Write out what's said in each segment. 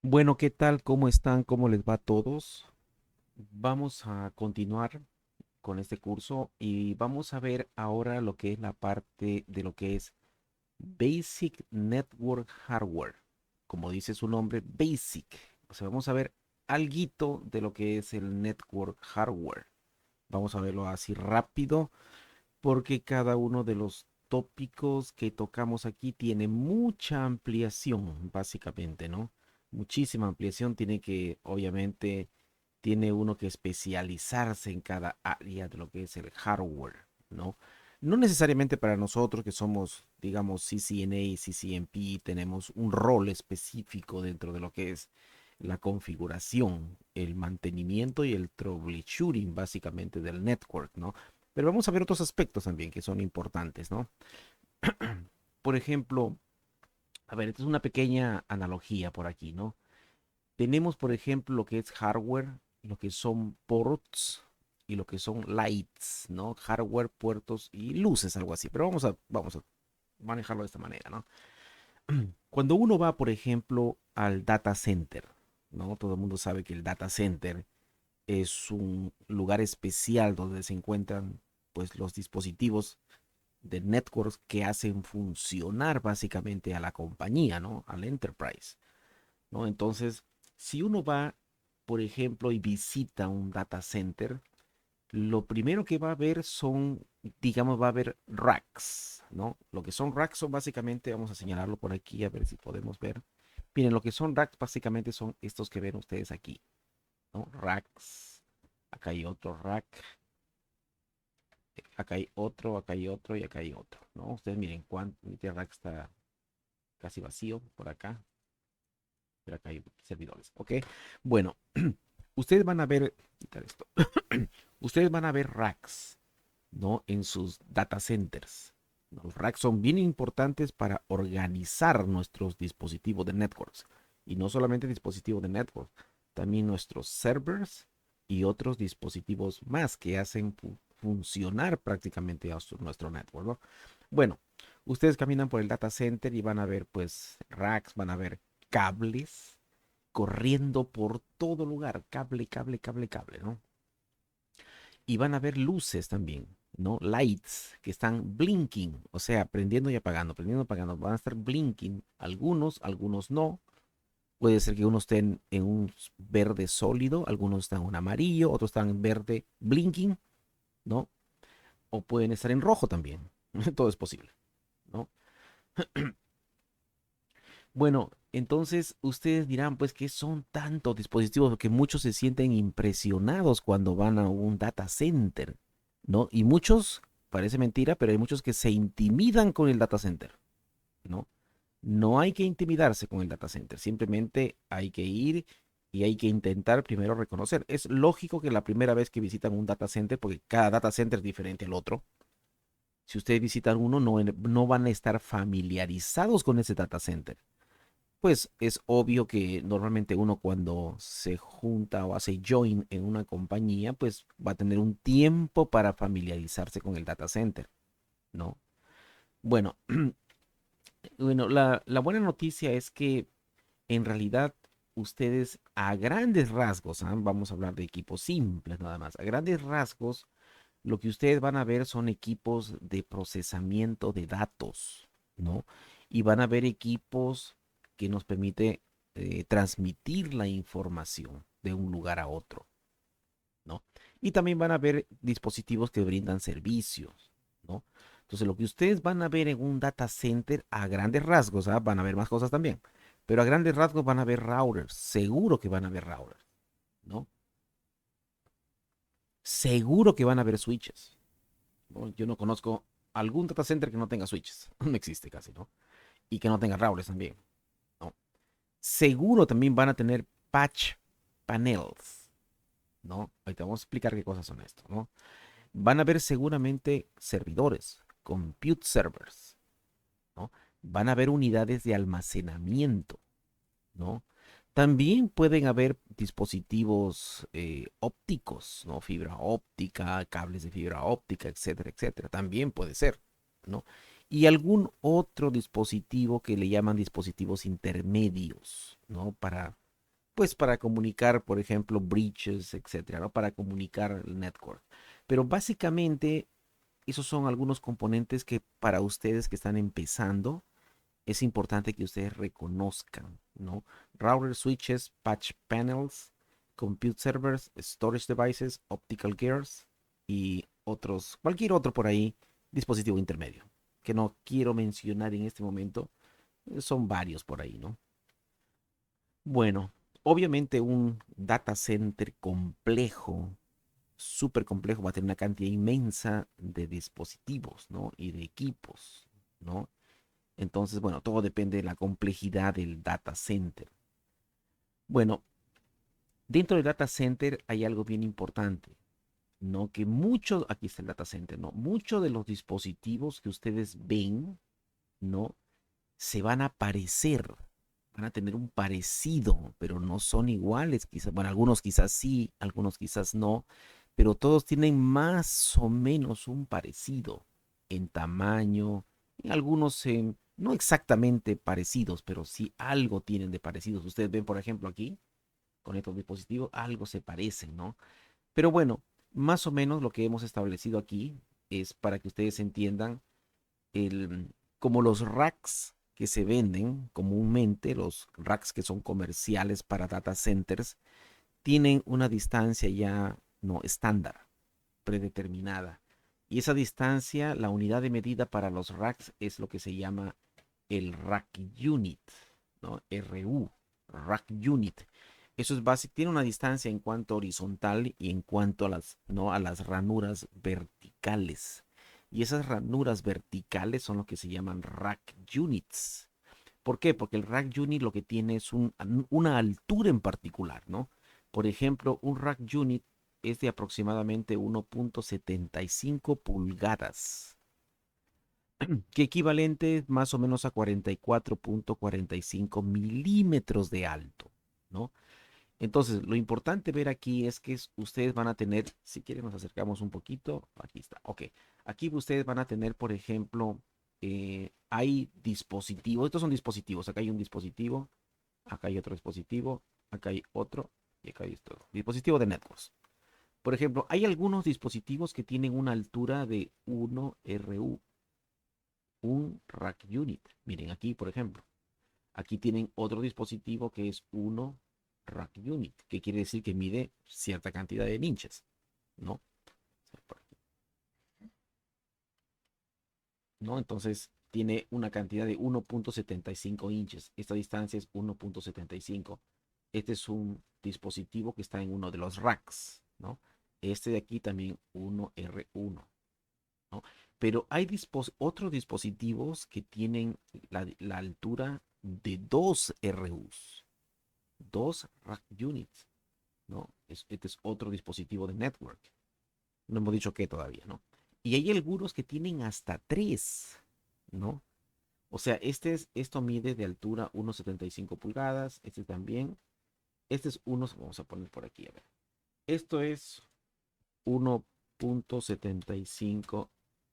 Bueno, ¿qué tal? ¿Cómo están? ¿Cómo les va a todos? Vamos a continuar con este curso y vamos a ver ahora lo que es la parte de lo que es Basic Network Hardware. Como dice su nombre, Basic. O sea, vamos a ver alguito de lo que es el Network Hardware. Vamos a verlo así rápido porque cada uno de los tópicos que tocamos aquí tiene mucha ampliación, básicamente, ¿no? Muchísima ampliación, tiene que, obviamente, tiene uno que especializarse en cada área de lo que es el hardware, ¿no? No necesariamente para nosotros que somos, digamos, CCNA, CCNP, tenemos un rol específico dentro de lo que es la configuración, el mantenimiento y el troubleshooting básicamente del network, ¿no? Pero vamos a ver otros aspectos también que son importantes, ¿no? Por ejemplo, a ver, esta es una pequeña analogía por aquí, ¿no? Tenemos, por ejemplo, lo que es hardware, lo que son ports y lo que son lights, ¿no? Hardware, puertos y luces, algo así. Pero vamos a manejarlo de esta manera, ¿no? Cuando uno va, por ejemplo, al data center, ¿no? Todo el mundo sabe que el data center es un lugar especial donde se encuentran, pues, los dispositivos de networks que hacen funcionar básicamente a la compañía, ¿no? Al enterprise, ¿no? Entonces, si uno va, por ejemplo, y visita un data center, lo primero que va a ver son, digamos, va a haber racks, ¿no? Lo que son racks son básicamente, vamos a señalarlo por aquí, a ver si podemos ver. Miren, lo que son racks básicamente son estos que ven ustedes aquí, ¿no? Racks. Acá hay otro rack, acá hay otro y acá hay otro, ¿no? Ustedes miren, este rack está casi vacío por acá, pero acá hay servidores, ¿ok? Bueno, ustedes van a ver, quitar esto, ustedes van a ver racks, ¿no? En sus data centers. Los racks son bien importantes para organizar nuestros dispositivos de networks. Y no solamente dispositivos de network, también nuestros servers y otros dispositivos más que hacen funcionar prácticamente a nuestro network, ¿no? Bueno, ustedes caminan por el data center y van a ver pues racks, van a ver cables corriendo por todo lugar, cable, cable, cable, cable, ¿no? Y van a ver luces también, ¿no? Lights que están blinking, o sea, prendiendo y apagando, van a estar blinking, algunos no. Puede ser que unos estén en un verde sólido, algunos están en un amarillo, otros están en verde blinking, ¿no? O pueden estar en rojo también. Todo es posible, ¿no? Bueno, entonces ustedes dirán, pues, ¿qué son tantos dispositivos? Porque muchos se sienten impresionados cuando van a un data center, ¿no? Y muchos, parece mentira, pero hay muchos que se intimidan con el data center, ¿no? No hay que intimidarse con el data center, simplemente hay que ir y hay que intentar primero reconocer. Es lógico que la primera vez que visitan un data center, porque cada data center es diferente al otro, si ustedes visitan uno, no van a estar familiarizados con ese data center. Pues es obvio que normalmente uno cuando se junta o hace join en una compañía, pues va a tener un tiempo para familiarizarse con el data center, ¿no? Bueno, bueno, la buena noticia es que en realidad ustedes a grandes rasgos, ¿ah? Vamos a hablar de equipos simples nada más, a grandes rasgos, lo que ustedes van a ver son equipos de procesamiento de datos, ¿no? Y van a ver equipos que nos permite transmitir la información de un lugar a otro, ¿no? Y también van a ver dispositivos que brindan servicios, ¿no? Entonces, lo que ustedes van a ver en un data center a grandes rasgos, ¿ah? Van a ver más cosas también, pero a grandes rasgos van a ver routers, seguro que van a ver routers, ¿no? Seguro que van a ver switches, ¿no? Yo no conozco algún data center que no tenga switches, no existe casi, ¿no? Y que no tenga routers también, ¿no? Seguro también van a tener patch panels, ¿no? Ahorita vamos a explicar qué cosas son esto, ¿no? Van a haber seguramente servidores, compute servers, ¿no? Van a haber unidades de almacenamiento, ¿no? También pueden haber dispositivos ópticos, ¿no? Fibra óptica, cables de fibra óptica, etcétera, etcétera. También puede ser, ¿no? Y algún otro dispositivo que le llaman dispositivos intermedios, ¿no? Para pues para comunicar, por ejemplo, breaches, etcétera, ¿no? Para comunicar el network. Pero básicamente, esos son algunos componentes que para ustedes que están empezando, es importante que ustedes reconozcan, ¿no? Router switches, patch panels, compute servers, storage devices, optical gears y otros, cualquier otro por ahí, dispositivo intermedio, que no quiero mencionar en este momento. Son varios por ahí, ¿no? Bueno, obviamente un data center complejo, súper complejo, va a tener una cantidad inmensa de dispositivos, ¿no? Y de equipos, ¿no? Entonces, bueno, todo depende de la complejidad del data center. Bueno, dentro del data center hay algo bien importante, ¿no? Que muchos, aquí está el data center, ¿no? Muchos de los dispositivos que ustedes ven, ¿no? Se van a parecer, van a tener un parecido, pero no son iguales, quizás, bueno, algunos quizás sí, algunos quizás no, pero todos tienen más o menos un parecido en tamaño, en algunos no exactamente parecidos, pero sí algo tienen de parecidos. Ustedes ven, por ejemplo, aquí, con estos dispositivos, algo se parecen, ¿no? Pero bueno, más o menos lo que hemos establecido aquí es para que ustedes entiendan como los racks que se venden comúnmente, los racks que son comerciales para data centers, tienen una distancia ya no estándar, predeterminada. Y esa distancia, la unidad de medida para los racks es lo que se llama el rack unit, ¿no? RU, rack unit. Eso es básico, tiene una distancia en cuanto horizontal y en cuanto a ¿no? a las ranuras verticales. Y esas ranuras verticales son lo que se llaman rack units. ¿Por qué? Porque el rack unit lo que tiene es una altura en particular, ¿no? Por ejemplo, un rack unit es de aproximadamente 1.75 pulgadas, que equivalente más o menos a 44.45 milímetros de alto, ¿no? Entonces, lo importante ver aquí es que ustedes van a tener, si quieren nos acercamos un poquito, aquí está, ok, aquí ustedes van a tener, por ejemplo, hay dispositivos, estos son dispositivos, acá hay un dispositivo, acá hay otro dispositivo, acá hay otro, y acá hay otro, dispositivo de networks. Por ejemplo, hay algunos dispositivos que tienen una altura de 1 RU, un rack unit. Miren aquí, por ejemplo. Aquí tienen otro dispositivo que es 1 rack unit, que quiere decir que mide cierta cantidad de inches, ¿no? ¿No? Entonces tiene una cantidad de 1.75 inches. Esta distancia es 1.75. Este es un dispositivo que está en uno de los racks, ¿no? Este de aquí también 1R1, ¿no? Pero hay otros dispositivos que tienen la altura de 2 RUs, 2 rack units, ¿no? Este es otro dispositivo de network. No hemos dicho qué todavía, ¿no? Y hay algunos que tienen hasta 3, ¿no? O sea, esto mide de altura 1.75 pulgadas, este también. Este es uno, vamos a poner por aquí, a ver. Esto es 1.75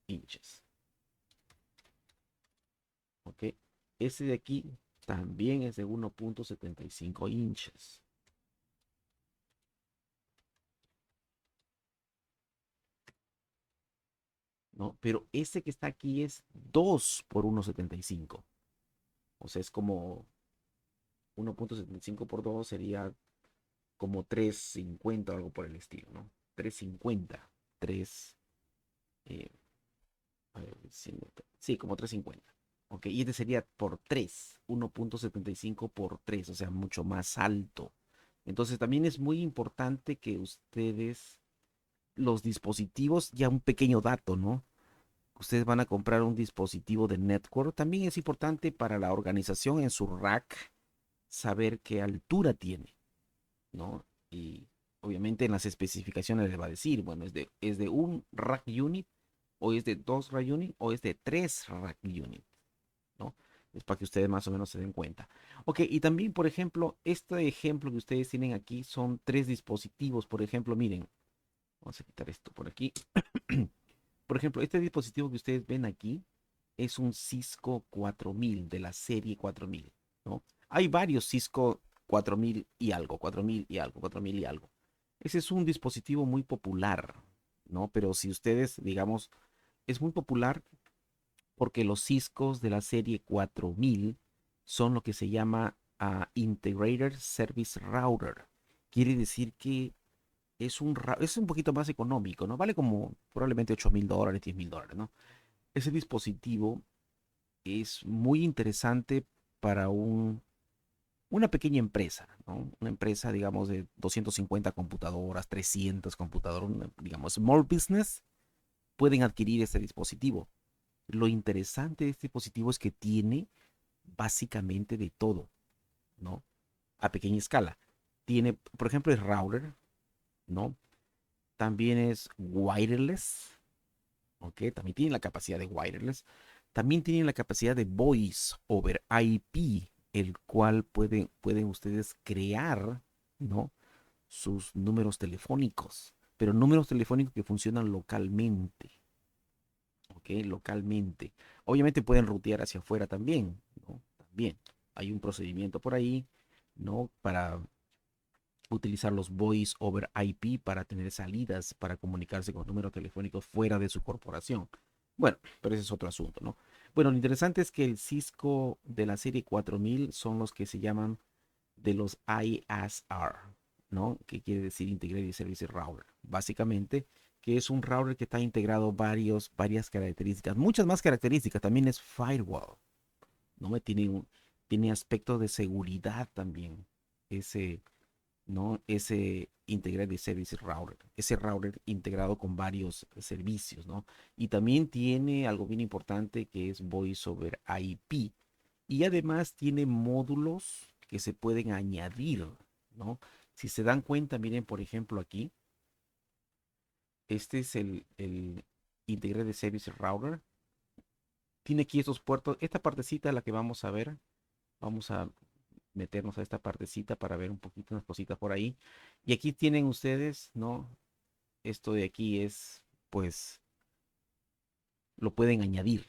inches. ¿Ok? Este de aquí también es de 1.75 inches. ¿No? Pero este que está aquí es 2 por 1.75. O sea, es como 1.75 por 2 sería como 3.50 o algo por el estilo, ¿no? 3.50. 3, eh, a ver, sí, como 3.50. Ok, y este sería por 3, 1.75 por 3, o sea, mucho más alto. Entonces también es muy importante que ustedes, los dispositivos, ya un pequeño dato, ¿no? Ustedes van a comprar un dispositivo de network, también es importante para la organización en su rack saber qué altura tiene, ¿no? Y obviamente en las especificaciones le va a decir, bueno, es de un rack unit, o es de 2 rack unit, o es de 3 rack unit, ¿no? Es para que ustedes más o menos se den cuenta. Ok, y también, por ejemplo, este ejemplo que ustedes tienen aquí son 3 dispositivos. Por ejemplo, miren, vamos a quitar esto por aquí. Por ejemplo, este dispositivo que ustedes ven aquí es un Cisco 4000 de la serie 4000, ¿no? Hay varios Cisco 4000 y algo, 4000 y algo, 4000 y algo. Ese es un dispositivo muy popular, ¿no? Pero si ustedes, digamos, es muy popular porque los Ciscos de la serie 4000 son lo que se llama Integrated Service Router. Quiere decir que es un poquito más económico, ¿no? Vale como probablemente $8000, $10000, ¿no? Ese dispositivo es muy interesante para una pequeña empresa, ¿no? Una empresa, digamos, de 250 computadoras, 300 computadoras, digamos, small business, pueden adquirir este dispositivo. Lo interesante de este dispositivo es que tiene básicamente de todo, ¿no? A pequeña escala. Tiene, por ejemplo, el router, ¿no? También es wireless, ¿ok? También tiene la capacidad de wireless. También tiene la capacidad de voice over IP, el cual pueden ustedes crear, ¿no? Sus números telefónicos, pero números telefónicos que funcionan localmente, ¿ok? Localmente. Obviamente pueden rutear hacia afuera también, ¿no? También hay un procedimiento por ahí, ¿no? Para utilizar los voice over IP para tener salidas para comunicarse con números telefónicos fuera de su corporación. Bueno, pero ese es otro asunto, ¿no? Bueno, lo interesante es que el Cisco de la serie 4000 son los que se llaman de los ISR, ¿no? Que quiere decir Integrated Service Router. Básicamente, que es un router que está integrado varias características, muchas más características. También es firewall, ¿no? Tiene aspectos de seguridad también. Ese, ¿no? Ese Integrated Service Router, ese router integrado con varios servicios, ¿no? Y también tiene algo bien importante que es Voice over IP. Y además tiene módulos que se pueden añadir, ¿no? Si se dan cuenta, miren, por ejemplo, aquí, este es el Integrated Service Router. Tiene aquí estos puertos, esta partecita es la que vamos a ver. Vamos a meternos a esta partecita para ver un poquito unas cositas por ahí. Y aquí tienen ustedes, ¿no? Esto de aquí es, pues, lo pueden añadir.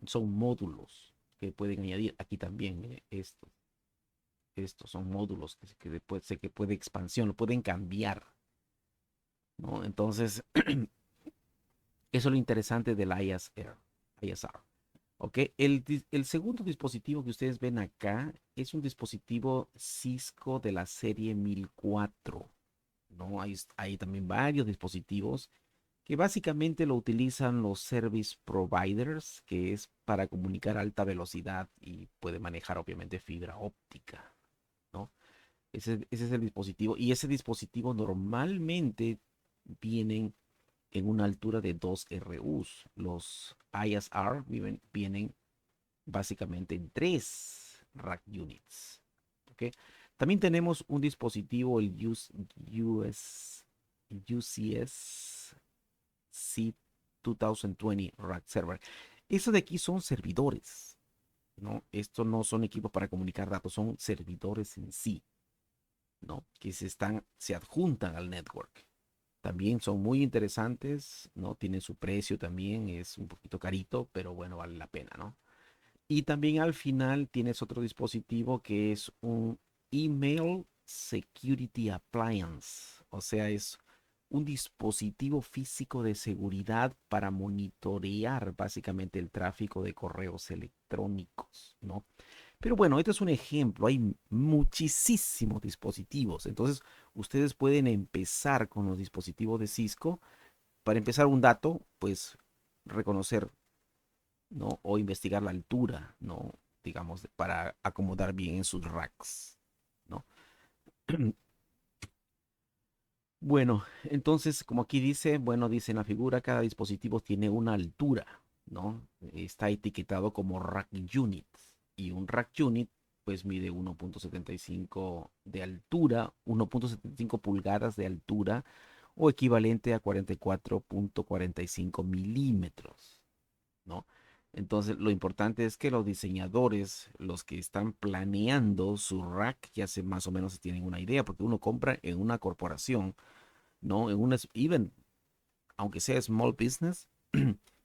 Son módulos que pueden añadir. Aquí también, mire, estos son módulos que puede expansión, lo pueden cambiar, ¿no? Entonces, eso es lo interesante del ISR. ¿Ok? El segundo dispositivo que ustedes ven acá es un dispositivo Cisco de la serie 1004. ¿No? Hay también varios dispositivos que básicamente lo utilizan los service providers, que es para comunicar a alta velocidad y puede manejar obviamente fibra óptica, ¿no? Ese es el dispositivo y ese dispositivo normalmente vienen en una altura de 2 RUs. Los ISR vienen básicamente en 3 rack units. ¿Ok? También tenemos un dispositivo, el UCS C2020 Rack Server. Eso de aquí son servidores, ¿no? Estos no son equipos para comunicar datos, son servidores en sí, ¿no? Que se adjuntan al network. También son muy interesantes, ¿no? Tienen su precio también, es un poquito carito, pero bueno, vale la pena, ¿no? Y también al final tienes otro dispositivo que es un Email Security Appliance. O sea, es un dispositivo físico de seguridad para monitorear básicamente el tráfico de correos electrónicos, ¿no? Pero bueno, este es un ejemplo. Hay muchísimos dispositivos. Entonces, ustedes pueden empezar con los dispositivos de Cisco. Para empezar un dato, pues reconocer, ¿no? O investigar la altura, ¿no? Digamos, para acomodar bien en sus racks, ¿no? Bueno, entonces, como aquí dice, bueno, dice en la figura, cada dispositivo tiene una altura, ¿no? Está etiquetado como rack unit. Y un rack unit, pues mide 1.75 de altura, 1.75 pulgadas de altura, o equivalente a 44.45 milímetros, ¿no? Entonces, lo importante es que los diseñadores, los que están planeando su rack, ya se más o menos tienen una idea, porque uno compra en una corporación, ¿no? Even, aunque sea small business,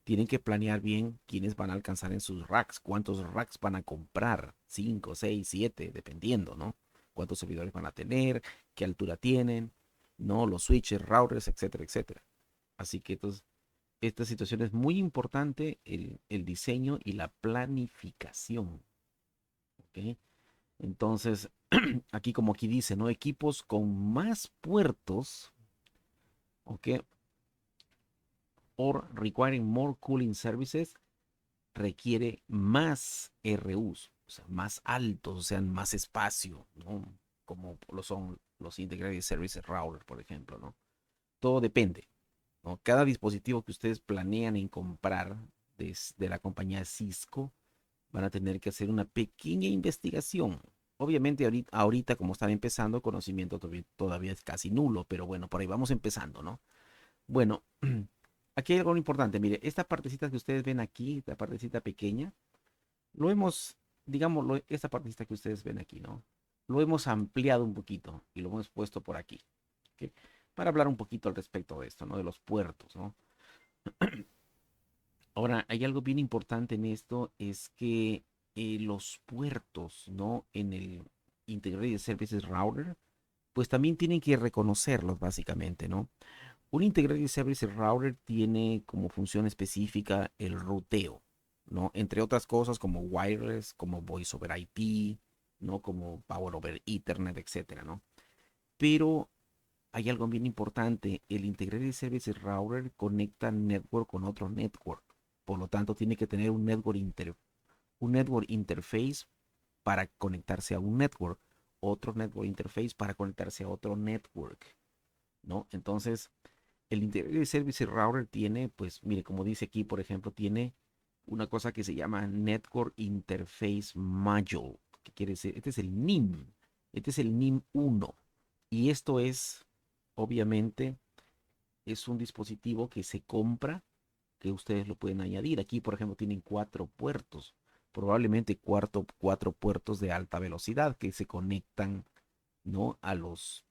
tienen que planear bien quiénes van a alcanzar en sus racks, cuántos racks van a comprar, 5, 6, 7, dependiendo, ¿no? Cuántos servidores van a tener, qué altura tienen, ¿no? Los switches, routers, etcétera, etcétera. Así que entonces, esta situación es muy importante, el diseño y la planificación, ¿ok? Entonces, aquí como aquí dice, ¿no? Equipos con más puertos, ¿ok? Or requiring more cooling services requiere más RUs, o sea, más altos, o sea, más espacio, ¿no? Como lo son los Integrated Services Router, por ejemplo, ¿no? Todo depende, ¿no? Cada dispositivo que ustedes planean en comprar desde la compañía Cisco van a tener que hacer una pequeña investigación. Obviamente ahorita como están empezando, conocimiento todavía es casi nulo, pero bueno, por ahí vamos empezando, ¿no? Bueno, aquí hay algo importante. Mire, esta partecita que ustedes ven aquí, esta partecita pequeña, lo hemos, digamos, esta partecita que ustedes ven aquí, ¿no? Lo hemos ampliado un poquito y lo hemos puesto por aquí, ¿ok? Para hablar un poquito al respecto de esto, ¿no? De los puertos, ¿no? Ahora, hay algo bien importante en esto, es que los puertos, ¿no? En el Integrated Services Router, pues también tienen que reconocerlos básicamente, ¿no? Un Integrated Service Router tiene como función específica el ruteo, ¿no? Entre otras cosas como wireless, como voice over IP, ¿no? Como power over Ethernet, etcétera, ¿no? Pero hay algo bien importante, el Integrated Service Router conecta network con otro network. Por lo tanto, tiene que tener un network interface para conectarse a un network, otro network interface para conectarse a otro network, ¿no? Entonces, el Integrated Service Router tiene, pues, mire, como dice aquí, por ejemplo, tiene una cosa que se llama Network Interface Module. ¿Qué quiere decir? Este es el NIM. Este es el NIM 1. Y esto es, obviamente, es un dispositivo que se compra, que ustedes lo pueden añadir. Aquí, por ejemplo, tienen 4 puertos. Probablemente cuatro puertos de alta velocidad que se conectan, ¿no? A los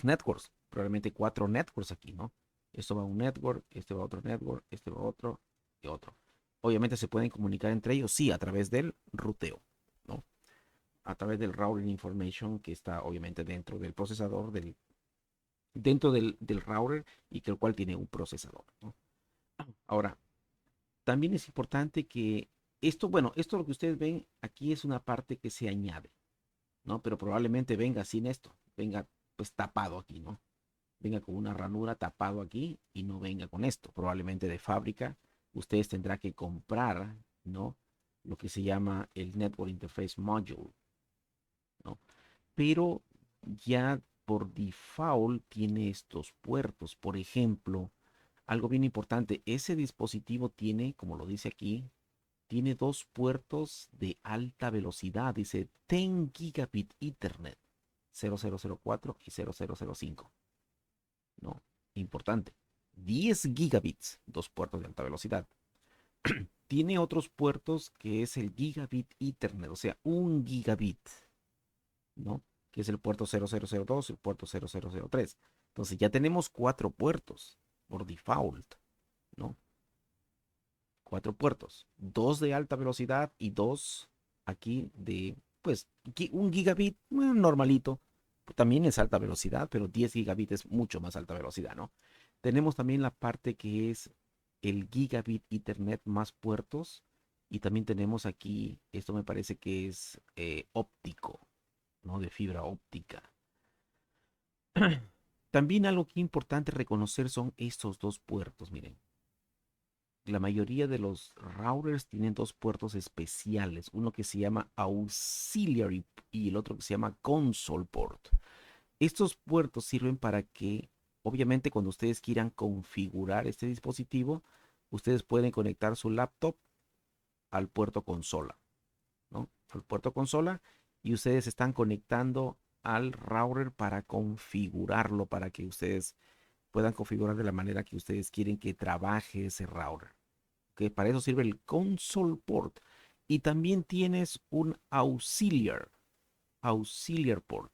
networks, probablemente 4 networks aquí, ¿no? Esto va a un network, este va a otro network, este va a otro y otro. Obviamente se pueden comunicar entre ellos, sí, a través del ruteo, ¿no? A través del routing information que está obviamente dentro del procesador, dentro del router y que el cual tiene un procesador, ¿no? Ahora, también es importante que esto, bueno, esto lo que ustedes ven aquí es una parte que se añade, ¿no? Pero probablemente venga sin esto, venga pues tapado aquí, ¿no? Venga con una ranura tapado aquí y no venga con esto. Probablemente de fábrica ustedes tendrán que comprar, ¿no? Lo que se llama el Network Interface Module, ¿no? Pero ya por default tiene estos puertos. Por ejemplo, algo bien importante, ese dispositivo tiene, como lo dice aquí, tiene 2 puertos de alta velocidad. Dice 10 gigabit Ethernet 0004 y 0005. ¿No? Importante. 10 gigabits, 2 puertos de alta velocidad. Tiene otros puertos que es el gigabit Ethernet, o sea, 1 gigabit, ¿no? Que es el puerto 0002, el puerto 0003. Entonces ya tenemos 4 puertos por default, ¿no? 4 puertos, 2 de alta velocidad y 2 aquí de, pues, 1 gigabit, normalito. También es alta velocidad, pero 10 gigabit es mucho más alta velocidad, ¿no? Tenemos también la parte que es el gigabit Ethernet más puertos. Y también tenemos aquí, esto me parece que es óptico, ¿no? De fibra óptica. También algo que es importante reconocer son estos 2 puertos, miren. La mayoría de los routers tienen 2 puertos especiales, uno que se llama auxiliary y el otro que se llama console port. Estos puertos sirven para que, obviamente, cuando ustedes quieran configurar este dispositivo, ustedes pueden conectar su laptop al puerto consola, ¿no? Al puerto consola y ustedes están conectando al router para configurarlo, para que ustedes puedan configurar de la manera que ustedes quieren que trabaje ese router. Que para eso sirve el console port. Y también tienes un auxiliar port,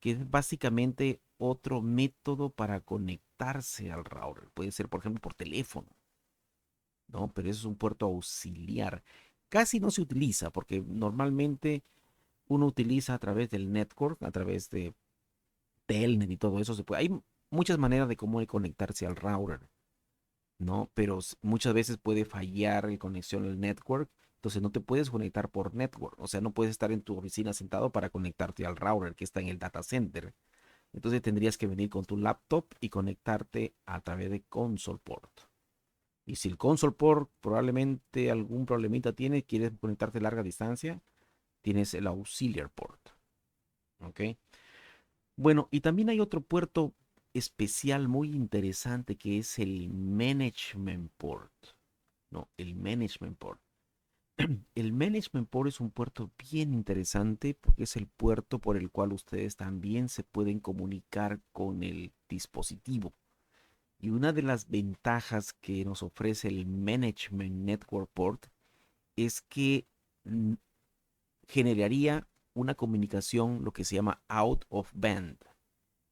que es básicamente otro método para conectarse al router. Puede ser, por ejemplo, por teléfono, ¿no? Pero eso es un puerto auxiliar. Casi no se utiliza porque normalmente uno utiliza a través del network, a través de Telnet y todo eso. Hay muchas maneras de cómo conectarse al router, ¿no? Pero muchas veces puede fallar la conexión al network, entonces no te puedes conectar por network, o sea, no puedes estar en tu oficina sentado para conectarte al router que está en el data center. Entonces tendrías que venir con tu laptop y conectarte a través de console port. Y si el console port probablemente algún problemita tiene, quieres conectarte a larga distancia, tienes el auxiliar port. ¿Ok? Bueno, y también hay otro puerto especial muy interesante que es el management port. No, el management port. El management port es un puerto bien interesante porque es el puerto por el cual ustedes también se pueden comunicar con el dispositivo. Y una de las ventajas que nos ofrece el Management Network Port es que mm, generaría una comunicación, lo que se llama out of band,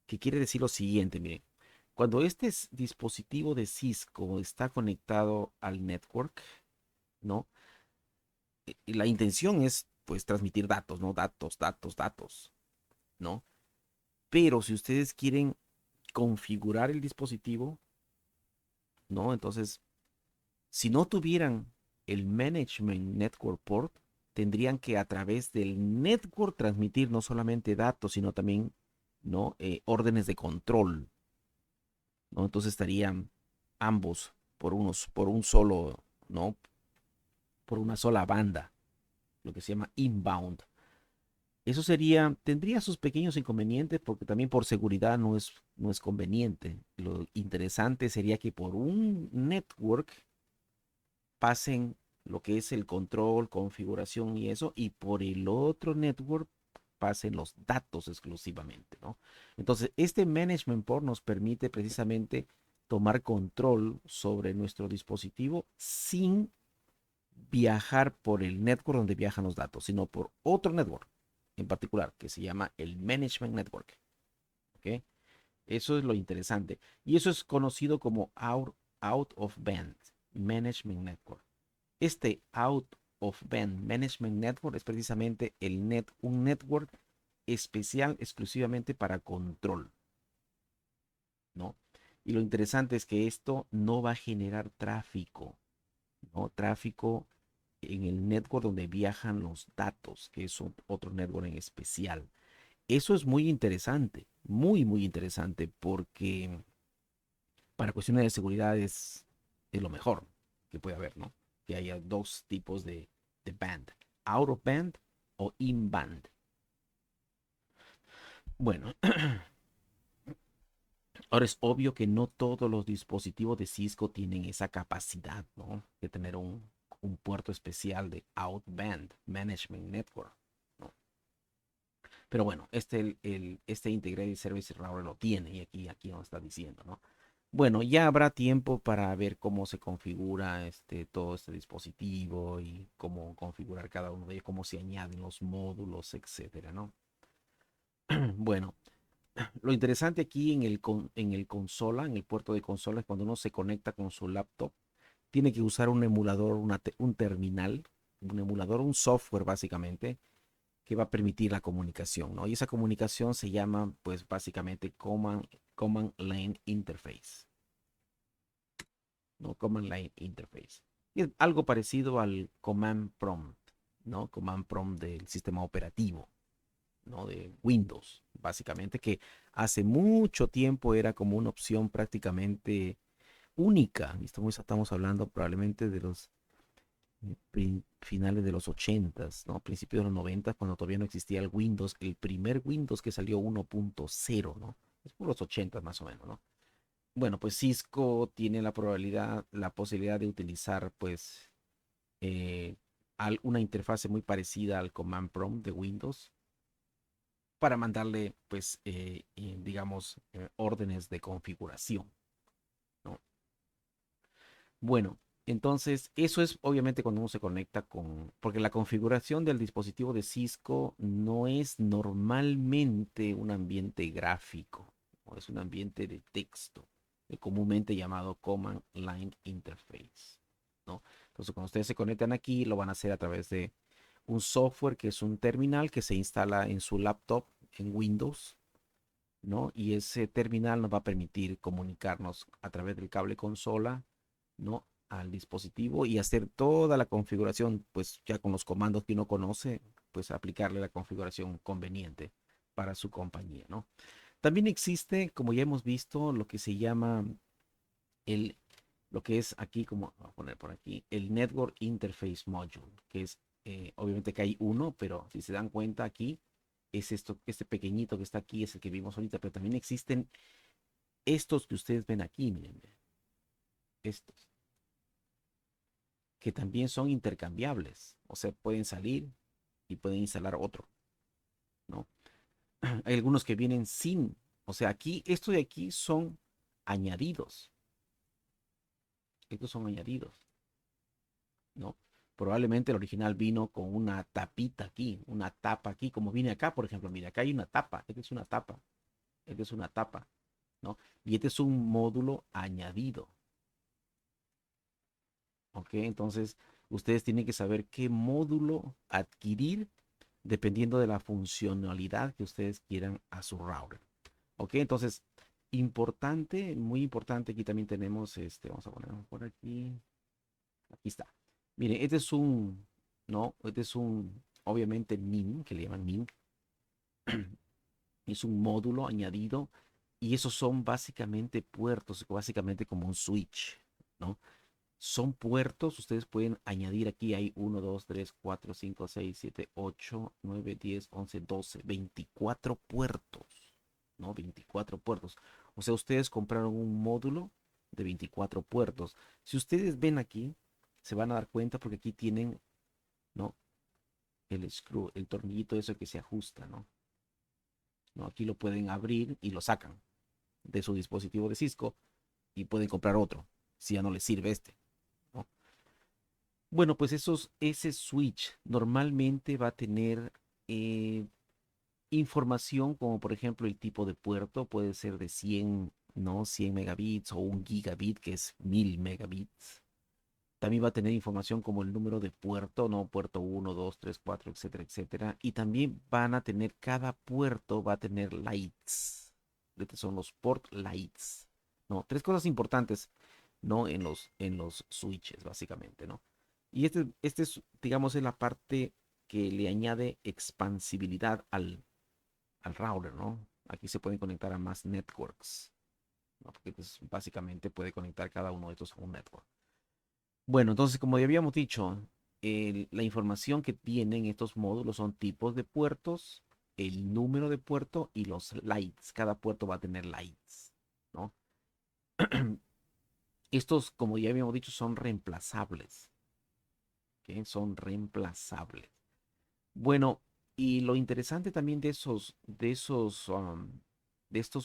que quiere decir lo siguiente, miren, cuando este dispositivo de Cisco está conectado al network, ¿no? La intención es, pues, transmitir datos, ¿no? Datos, datos, datos, ¿no? Pero si ustedes quieren configurar el dispositivo, ¿no? Entonces, si no tuvieran el Management Network Port, tendrían que a través del network transmitir no solamente datos, sino también, ¿no? Órdenes de control, ¿no? Entonces estarían ambos por un solo, ¿no? Por una sola banda, lo que se llama inbound. Eso sería, tendría sus pequeños inconvenientes porque también por seguridad no es conveniente. Lo interesante sería que por un network pasen lo que es el control, configuración y eso, y por el otro network pasen los datos exclusivamente, ¿no? Entonces, este management port nos permite precisamente tomar control sobre nuestro dispositivo sin viajar por el network donde viajan los datos, sino por otro network en particular que se llama el Management Network. ¿Ok? Eso es lo interesante. Y eso es conocido como out of band Management Network. Este Out of Band Management Network es precisamente un network especial exclusivamente para control, ¿no? Y lo interesante es que esto no va a generar tráfico, ¿no? Tráfico en el network donde viajan los datos, que es otro network en especial. Eso es muy interesante, muy, muy interesante, porque para cuestiones de seguridad es lo mejor que puede haber, ¿no? Que haya dos tipos de band, out of band o in band. Bueno, ahora es obvio que no todos los dispositivos de Cisco tienen esa capacidad, ¿no? De tener un puerto especial de out band management network, ¿no? Pero bueno, este Integrated Service Router lo tiene y aquí nos está diciendo, ¿no? Bueno, ya habrá tiempo para ver cómo se configura todo este dispositivo y cómo configurar cada uno de ellos, cómo se añaden los módulos, etcétera, ¿no? Bueno, lo interesante aquí en el consola, en el puerto de consola, es cuando uno se conecta con su laptop, tiene que usar un emulador, un terminal, un emulador, un software básicamente, que va a permitir la comunicación, ¿no? Y esa comunicación se llama, pues básicamente Command Line Interface. ¿No? Command Line Interface. Y es algo parecido al Command Prompt, ¿no? Command Prompt del sistema operativo, ¿no? De Windows, básicamente, que hace mucho tiempo era como una opción prácticamente única. Estamos hablando probablemente de los finales de los 80s, ¿no? Principios de los 90, cuando todavía no existía el Windows, el primer Windows que salió 1.0, ¿no? Es por los 80 más o menos, ¿no? Bueno, pues Cisco tiene la posibilidad de utilizar, pues, eh, una interfase muy parecida al Command Prompt de Windows para mandarle, pues, digamos, órdenes de configuración, ¿no? Bueno, entonces, eso es obviamente cuando uno se conecta porque la configuración del dispositivo de Cisco no es normalmente un ambiente gráfico, o es un ambiente de texto, comúnmente llamado Command Line Interface, ¿no? Entonces, cuando ustedes se conectan aquí, lo van a hacer a través de un software que es un terminal que se instala en su laptop en Windows, ¿no? Y ese terminal nos va a permitir comunicarnos a través del cable consola, ¿no? Al dispositivo y hacer toda la configuración, pues ya con los comandos que uno conoce, pues aplicarle la configuración conveniente para su compañía, ¿no? También existe, como ya hemos visto, lo que se llama el, lo que es aquí, como voy a poner por aquí, el Network Interface Module, que es, obviamente que hay uno, pero si se dan cuenta aquí, es esto, este pequeñito que está aquí, es el que vimos ahorita, pero también existen estos que ustedes ven aquí, miren, estos, que también son intercambiables, o sea, pueden salir y pueden instalar otro, ¿no? Hay algunos que vienen sin, o sea, aquí, estos de aquí son añadidos, estos son añadidos, ¿no? Probablemente el original vino con una tapita aquí, una tapa aquí, como viene acá, por ejemplo, mira, acá hay una tapa, esta es una tapa, esta es una tapa, ¿no? Y este es un módulo añadido, ¿ok? Entonces, ustedes tienen que saber qué módulo adquirir dependiendo de la funcionalidad que ustedes quieran a su router, ¿ok? Entonces, importante, muy importante, aquí también tenemos, vamos a ponerlo por aquí, aquí está. Miren, este es un, ¿no? Este es un, obviamente, NIM, que le llaman NIM. Es un módulo añadido y esos son básicamente puertos, básicamente como un switch, ¿no? Son puertos, ustedes pueden añadir aquí, hay 1, 2, 3, 4, 5, 6, 7, 8, 9, 10, 11, 12, 24 puertos, ¿no? 24 puertos. O sea, ustedes compraron un módulo de 24 puertos. Si ustedes ven aquí, se van a dar cuenta porque aquí tienen, ¿no? El screw, el tornillito eso que se ajusta, ¿no? ¿No? Aquí lo pueden abrir y lo sacan de su dispositivo de Cisco y pueden comprar otro si ya no les sirve este, ¿no? Bueno, pues ese switch normalmente va a tener eh, información como por ejemplo el tipo de puerto, puede ser de 100, ¿no? 100 megabits o 1 gigabit, que es 1000 megabits. También va a tener información como el número de puerto, ¿no? Puerto 1, 2, 3, 4, etcétera, etcétera. Y también van a tener, cada puerto va a tener lights. Estos son los port lights, ¿no? Tres cosas importantes, ¿no? En los switches, básicamente, ¿no? Y este es, digamos, es la parte que le añade expansibilidad al router, ¿no? Aquí se pueden conectar a más networks, ¿no? Porque pues, básicamente puede conectar cada uno de estos a un network. Bueno, entonces, como ya habíamos dicho, la información que tienen estos módulos son tipos de puertos, el número de puerto y los lights. Cada puerto va a tener lights, ¿no? Estos, como ya habíamos dicho, son reemplazables, ¿ok? Son reemplazables. Bueno, y lo interesante también de estos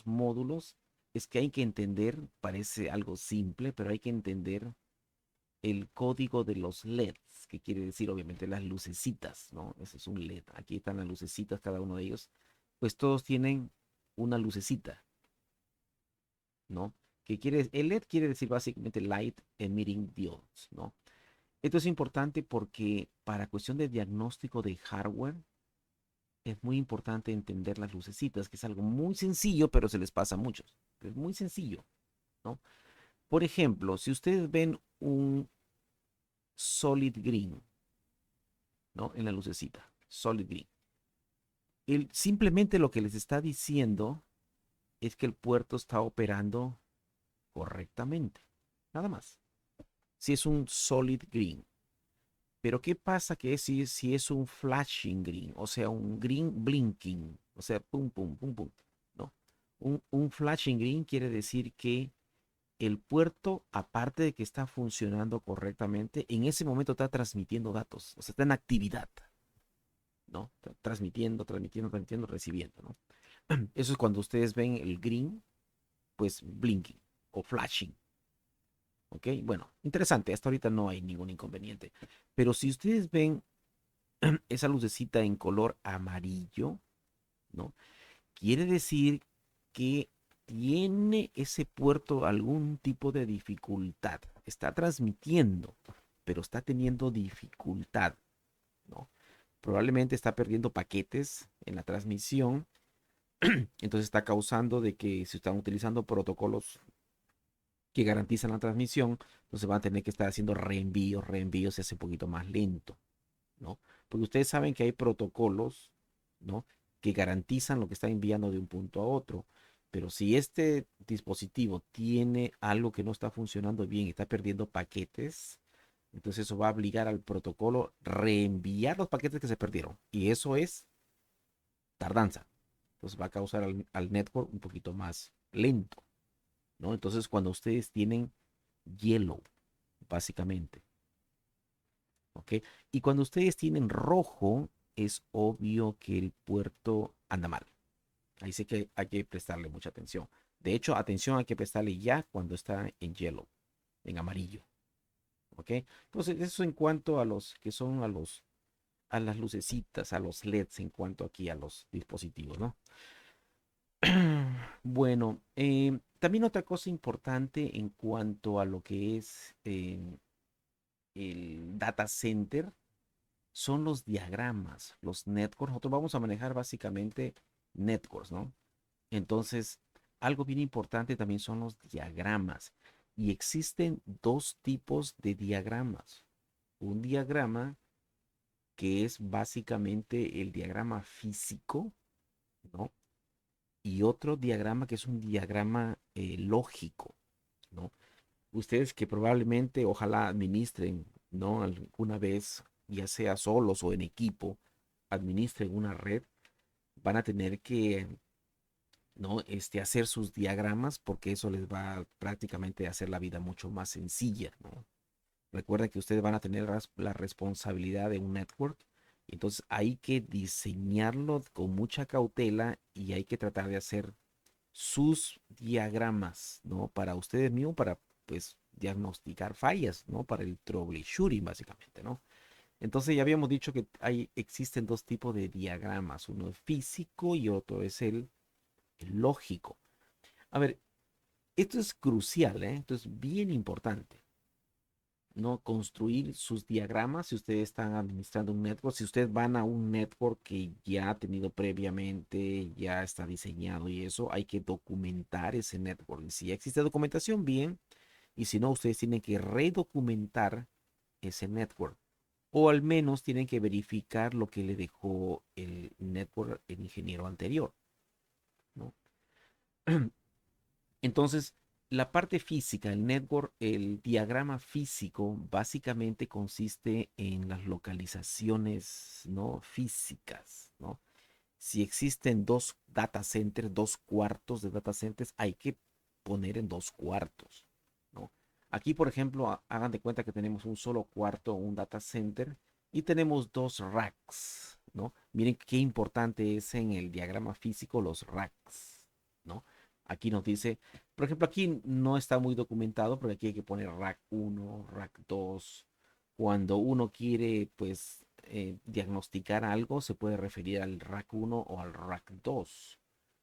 módulos es que hay que entender, parece algo simple, pero hay que entender el código de los LEDs, que quiere decir obviamente las lucecitas, ¿no? Ese es un LED. Aquí están las lucecitas, cada uno de ellos. Pues todos tienen una lucecita, ¿no? El LED quiere decir básicamente Light Emitting Diodes, ¿no? Esto es importante porque para cuestión de diagnóstico de hardware, es muy importante entender las lucecitas, que es algo muy sencillo, pero se les pasa a muchos. Es muy sencillo, ¿no? Por ejemplo, si ustedes ven un solid green, ¿no? En la lucecita, solid green. Simplemente lo que les está diciendo es que el puerto está operando correctamente. Nada más. Si es un solid green. Pero ¿qué pasa que si es un flashing green? O sea, un green blinking. O sea, pum, pum, pum, pum. ¿No? Un flashing green quiere decir que el puerto, aparte de que está funcionando correctamente, en ese momento está transmitiendo datos. O sea, está en actividad. ¿No? Transmitiendo, transmitiendo, transmitiendo, recibiendo, ¿no? Eso es cuando ustedes ven el green, pues blinking o flashing, ¿ok? Bueno, interesante, hasta ahorita no hay ningún inconveniente. Pero si ustedes ven esa lucecita en color amarillo, ¿no? Quiere decir que tiene ese puerto algún tipo de dificultad, está transmitiendo, pero está teniendo dificultad, ¿no? Probablemente está perdiendo paquetes en la transmisión, entonces está causando de que si están utilizando protocolos que garantizan la transmisión, entonces van a tener que estar haciendo reenvíos, se hace un poquito más lento, ¿no? Porque ustedes saben que hay protocolos, ¿no? Que garantizan lo que está enviando de un punto a otro. Pero si este dispositivo tiene algo que no está funcionando bien y está perdiendo paquetes, entonces eso va a obligar al protocolo reenviar los paquetes que se perdieron. Y eso es tardanza. Entonces va a causar al network un poquito más lento, ¿no? Entonces cuando ustedes tienen yellow, básicamente, ¿ok? Y cuando ustedes tienen rojo, es obvio que el puerto anda mal. Ahí sí que hay que prestarle mucha atención. De hecho, atención hay que prestarle ya cuando está en yellow, en amarillo, ¿ok? Entonces, eso en cuanto a los que son a las lucecitas, a los LEDs, en cuanto aquí a los dispositivos, ¿no? Bueno, también otra cosa importante en cuanto a lo que es el data center son los diagramas, los networks. Nosotros vamos a manejar básicamente networks, ¿no? Entonces, algo bien importante también son los diagramas. Y existen dos tipos de diagramas. Un diagrama que es básicamente el diagrama físico, ¿no? Y otro diagrama que es un diagrama lógico, ¿no? Ustedes que probablemente, ojalá administren, ¿no? Alguna vez, ya sea solos o en equipo, administren una red, van a tener que, ¿no? Hacer sus diagramas porque eso les va prácticamente a hacer la vida mucho más sencilla, ¿no? Recuerden que ustedes van a tener la responsabilidad de un network, entonces hay que diseñarlo con mucha cautela y hay que tratar de hacer sus diagramas, ¿no? Para ustedes mismos, para pues diagnosticar fallas, ¿no? Para el troubleshooting, básicamente, ¿no? Entonces ya habíamos dicho que existen dos tipos de diagramas, uno es físico y otro es el lógico. A ver, esto es crucial, ¿eh? Esto es bien importante, ¿no? Construir sus diagramas si ustedes están administrando un network, si ustedes van a un network que ya ha tenido previamente, ya está diseñado y eso, hay que documentar ese network. Y si ya existe documentación, bien, y si no, ustedes tienen que redocumentar ese network. O al menos tienen que verificar lo que le dejó el network, el ingeniero anterior, ¿no? Entonces, la parte física, el network, el diagrama físico, básicamente consiste en las localizaciones, ¿no? Físicas, ¿no? Si existen dos data centers, dos cuartos de data centers, hay que poner en dos cuartos, ¿no? Aquí, por ejemplo, hagan de cuenta que tenemos un solo cuarto, un data center, y tenemos dos racks, ¿no? Miren qué importante es en el diagrama físico los racks, ¿no? Aquí nos dice, por ejemplo, aquí no está muy documentado, pero aquí hay que poner rack uno, rack 2. Cuando uno quiere, pues, diagnosticar algo, se puede referir al rack uno o al rack 2.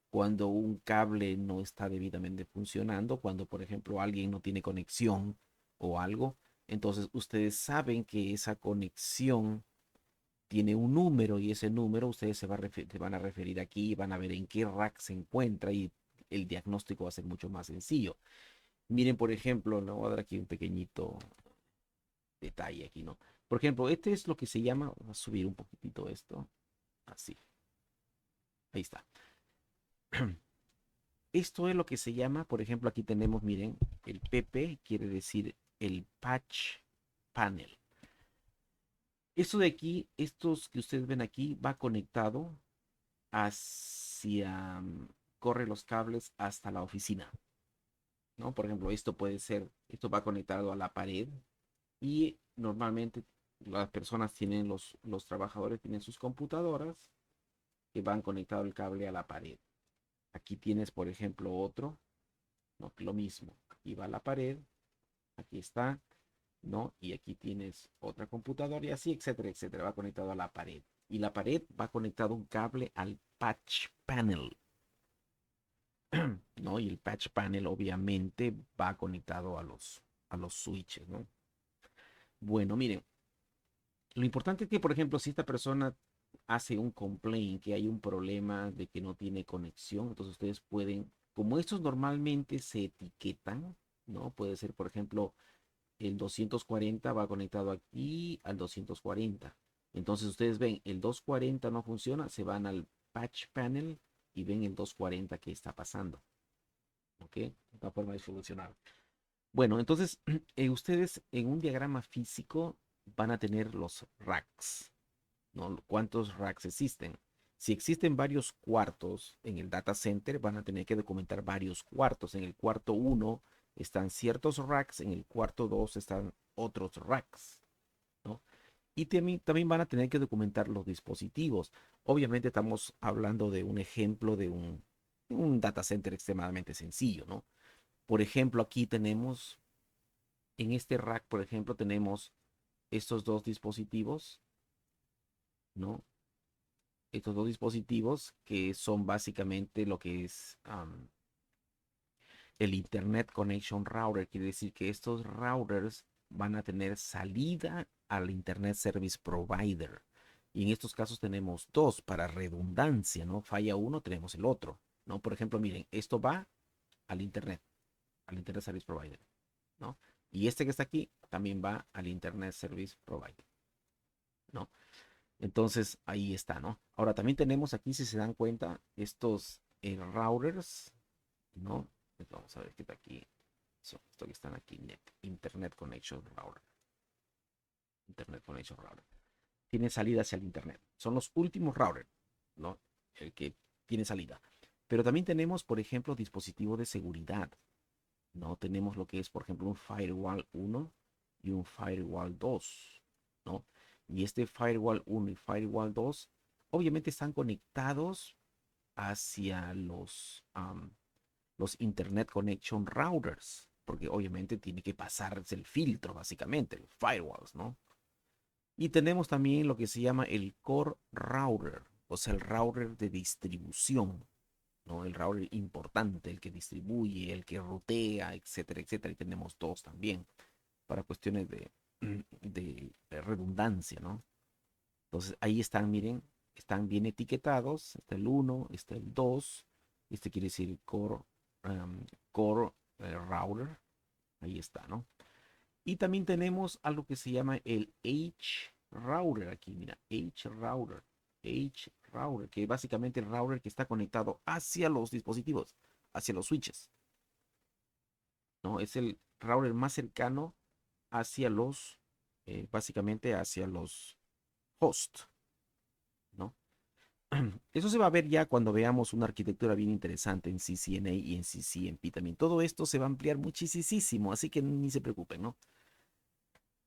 Cuando un cable no está debidamente funcionando, cuando, por ejemplo, alguien no tiene conexión o algo, entonces ustedes saben que esa conexión tiene un número y ese número ustedes se van a referir aquí y van a ver en qué rack se encuentra y el diagnóstico va a ser mucho más sencillo. Miren, por ejemplo, le voy a dar aquí un pequeñito detalle aquí, ¿no? Por ejemplo, este es lo que se llama, vamos a subir un poquitito esto, así, ahí está. Esto es lo que se llama, por ejemplo, aquí tenemos, miren, el PP quiere decir el patch panel. Esto de aquí, estos que ustedes ven aquí, va conectado hacia, corre los cables hasta la oficina, ¿no? Por ejemplo, esto puede ser, esto va conectado a la pared y normalmente las personas tienen, los trabajadores tienen sus computadoras que van conectado el cable a la pared. Aquí tienes, por ejemplo, otro, ¿no? Lo mismo, aquí va a la pared, aquí está, ¿no? Y aquí tienes otra computadora y así, etcétera, etcétera, va conectado a la pared. Y la pared va conectado un cable al patch panel, ¿no? Y el patch panel obviamente va conectado a los switches, ¿no? Bueno, miren, lo importante es que, por ejemplo, si esta persona hace un complaint, que hay un problema de que no tiene conexión, entonces ustedes pueden, como estos normalmente se etiquetan, ¿no? Puede ser, por ejemplo, el 240 va conectado aquí al 240. Entonces ustedes ven, el 240 no funciona, se van al patch panel y ven el 240 que está pasando. ¿Ok? Una forma de solucionar. Bueno, entonces ustedes en un diagrama físico van a tener los racks, ¿no? ¿Cuántos racks existen? Si existen varios cuartos en el data center, van a tener que documentar varios cuartos. En el cuarto uno están ciertos racks, en el cuarto 2 están otros racks, ¿no? Y también van a tener que documentar los dispositivos. Obviamente estamos hablando de un ejemplo de un data center extremadamente sencillo, ¿no? Por ejemplo, aquí tenemos, en este rack, por ejemplo, tenemos estos dos dispositivos, ¿no? Estos dos dispositivos que son básicamente lo que es el Internet Connection Router. Quiere decir que estos routers van a tener salida al Internet Service Provider. Y en estos casos tenemos dos para redundancia, ¿no? Falla uno, tenemos el otro, ¿no? Por ejemplo, miren, esto va al Internet Service Provider, ¿no? Y este que está aquí también va al Internet Service Provider, ¿no? Entonces ahí está, ¿no? Ahora también tenemos aquí, si se dan cuenta, estos routers, ¿no? Vamos a ver qué está aquí. Esto que están aquí, Internet Connection Router. Internet Connection Router. Tiene salida hacia el Internet. Son los últimos routers, ¿no? El que tiene salida. Pero también tenemos, por ejemplo, dispositivos de seguridad, ¿no? Tenemos lo que es, por ejemplo, un Firewall 1 y un Firewall 2, ¿no? Y este Firewall 1 y Firewall 2 obviamente están conectados hacia los Internet Connection Routers, porque obviamente tiene que pasarse el filtro, básicamente, los firewalls, ¿no? Y tenemos también lo que se llama el Core Router, o sea, el router de distribución, ¿no? El router importante, el que distribuye, el que rutea, etcétera, etcétera. Y tenemos dos también para cuestiones de redundancia, ¿no? Entonces ahí están, miren, están bien etiquetados. Está el uno, está el 2. Este quiere decir um, core router. Ahí está, ¿no? Y también tenemos algo que se llama el H router aquí, mira, H router. H router, que básicamente el router que está conectado hacia los dispositivos, hacia los switches, ¿no? Es el router más cercano hacia básicamente hacia los hosts, ¿no? Eso se va a ver ya cuando veamos una arquitectura bien interesante en CCNA y en CCNP también. Todo esto se va a ampliar muchísimo, así que ni se preocupen, ¿no?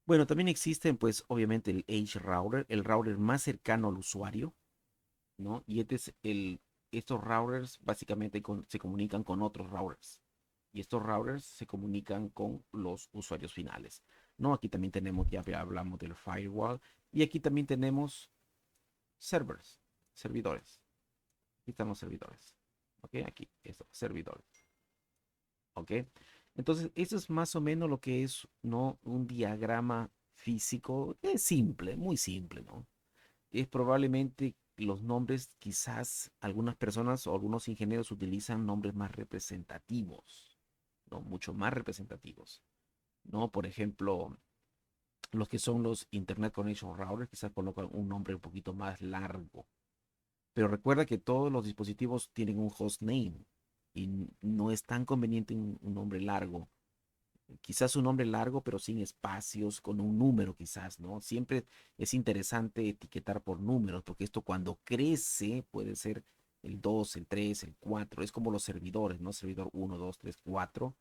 Bueno, también existen, pues, obviamente el Edge Router, el router más cercano al usuario, ¿no? Y estos routers básicamente se comunican con otros routers. Y estos routers se comunican con los usuarios finales, ¿no? Aquí también tenemos, ya hablamos del firewall. Y aquí también tenemos servidores. Aquí están los servidores. ¿Ok? Aquí, estos servidores. ¿Ok? Entonces, eso es más o menos lo que es, ¿no? Un diagrama físico. Es simple, muy simple, ¿no? Es probablemente los nombres, quizás algunas personas o algunos ingenieros utilizan nombres más representativos, ¿no? Mucho más representativos, ¿no? Por ejemplo, los que son los Internet Connection Routers quizás colocan un nombre un poquito más largo. Pero recuerda que todos los dispositivos tienen un host name y no es tan conveniente un nombre largo. Quizás un nombre largo, pero sin espacios, con un número quizás, ¿no? Siempre es interesante etiquetar por números, porque esto cuando crece puede ser el 2, el 3, el 4. Es como los servidores, ¿no? Servidor uno, 2, 3, 4.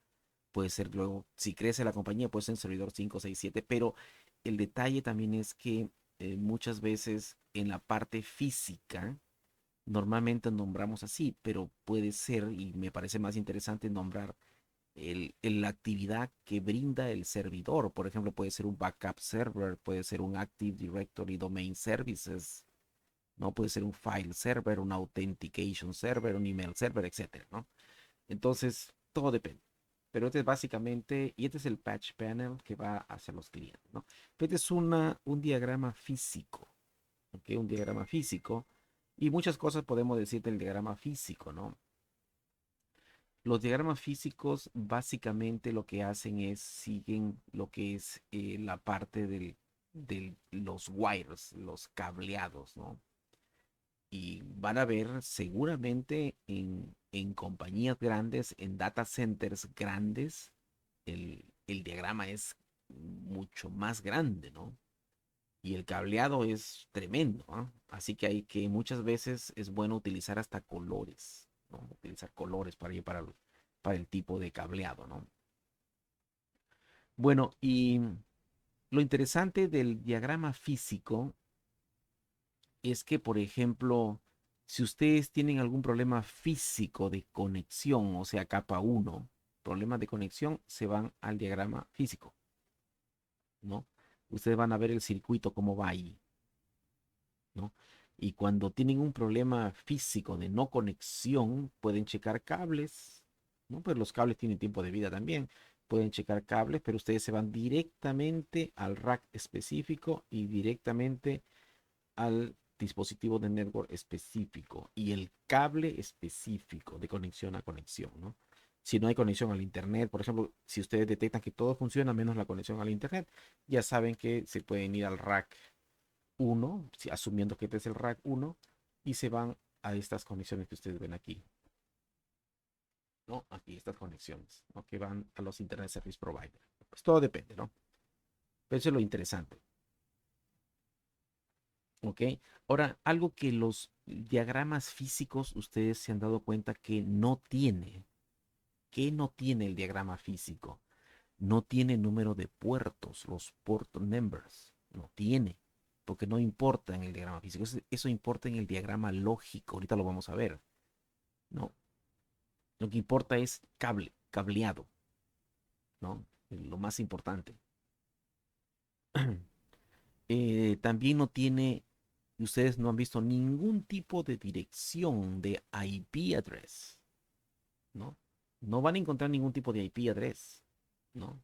Puede ser luego, si crece la compañía, puede ser un servidor 5, 6, 7. Pero el detalle también es que muchas veces en la parte física, normalmente nombramos así, pero puede ser, y me parece más interesante nombrar la actividad que brinda el servidor. Por ejemplo, puede ser un backup server, puede ser un Active Directory Domain Services, ¿no? Puede ser un file server, un authentication server, un email server, etcétera, ¿no? Entonces, todo depende. Pero este es básicamente, y este es el patch panel que va hacia los clientes, ¿no? Este es un diagrama físico, ¿ok? Un diagrama físico. Y muchas cosas podemos decir del diagrama físico, ¿no? Los diagramas físicos básicamente lo que hacen es siguen lo que es la parte de los wires, los cableados, ¿no? Y van a ver seguramente en compañías grandes, en data centers grandes, el diagrama es mucho más grande, ¿no? Y el cableado es tremendo, ¿ah? Así que hay que muchas veces es bueno utilizar hasta colores, ¿no? Utilizar colores para el tipo de cableado, ¿no? Bueno, y lo interesante del diagrama físico es que, por ejemplo, si ustedes tienen algún problema físico de conexión, o sea, capa uno, problemas de conexión, se van al diagrama físico, ¿no? Ustedes van a ver el circuito cómo va ahí, ¿no? Y cuando tienen un problema físico de no conexión, pueden checar cables, ¿no? Pues los cables tienen tiempo de vida también. Pueden checar cables, pero ustedes se van directamente al rack específico y directamente al dispositivo de network específico y el cable específico de conexión a conexión, ¿no? Si no hay conexión al internet, por ejemplo, si ustedes detectan que todo funciona menos la conexión al internet, ya saben que se pueden ir al rack uno, si, asumiendo que este es el rack uno, y se van a estas conexiones que ustedes ven aquí, ¿no? Aquí estas conexiones, ¿no? Que van a los Internet Service Provider. Pues todo depende, ¿no? Pero eso es lo interesante. ¿Ok? Ahora, algo que los diagramas físicos ustedes se han dado cuenta que no tiene. ¿Qué no tiene el diagrama físico? No tiene número de puertos, los port numbers. No tiene, porque no importa en el diagrama físico. Eso importa en el diagrama lógico. Ahorita lo vamos a ver. No, lo que importa es cableado, ¿no? Lo más importante. También no tiene, ustedes no han visto ningún tipo de dirección de IP address, ¿no? No van a encontrar ningún tipo de IP address, ¿no?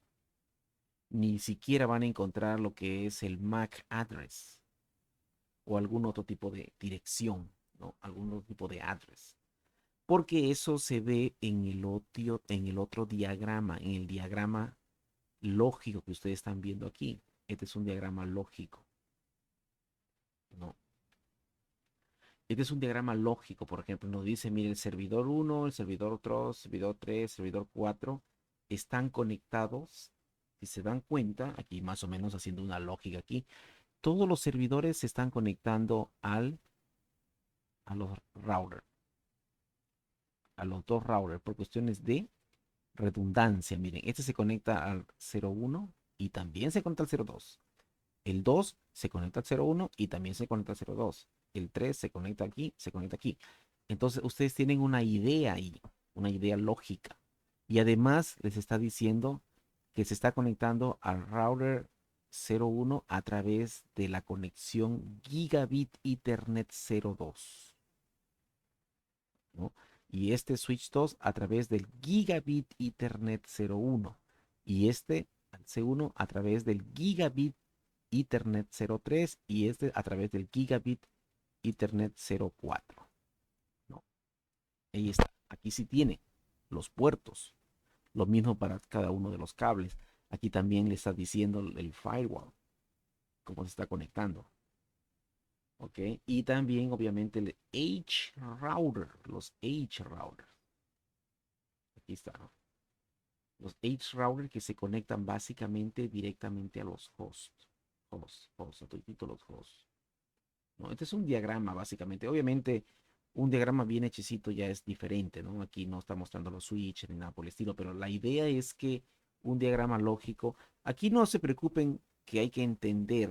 Ni siquiera van a encontrar lo que es el MAC address o algún otro tipo de dirección, ¿no? Algún otro tipo de address. Porque eso se ve en el otro diagrama, en el diagrama lógico que ustedes están viendo aquí. Este es un diagrama lógico, ¿no? Este es un diagrama lógico, por ejemplo, nos dice, mire, el servidor uno, el servidor 2, servidor 3, servidor 4 están conectados. Si se dan cuenta, aquí más o menos haciendo una lógica aquí, todos los servidores se están conectando a los routers, a los dos routers, por cuestiones de redundancia. Miren, este se conecta al 01 y también se conecta al 02. El 2 se conecta al 01 y también se conecta al 02. El 3 se conecta aquí, se conecta aquí. Entonces ustedes tienen una idea ahí, una idea lógica. Y además les está diciendo que se está conectando al router 01 a través de la conexión Gigabit Ethernet 02, ¿no? Y este switch 2 a través del Gigabit Ethernet 01. Y este C1 a través del Gigabit Ethernet 03 y este a través del Gigabit Ethernet 04, ¿no? Ahí está. Aquí sí tiene los puertos. Lo mismo para cada uno de los cables. Aquí también le está diciendo el firewall, cómo se está conectando. ¿Ok? Y también, obviamente, el H router, los H routers. Aquí está, ¿no? Los H router que se conectan básicamente directamente a los hosts. A todos los hosts. ¿No? Este es un diagrama, básicamente. Obviamente, un diagrama bien hechecito ya es diferente, ¿no? Aquí no está mostrando los switches ni nada por el estilo, pero la idea es que un diagrama lógico, aquí no se preocupen que hay que entender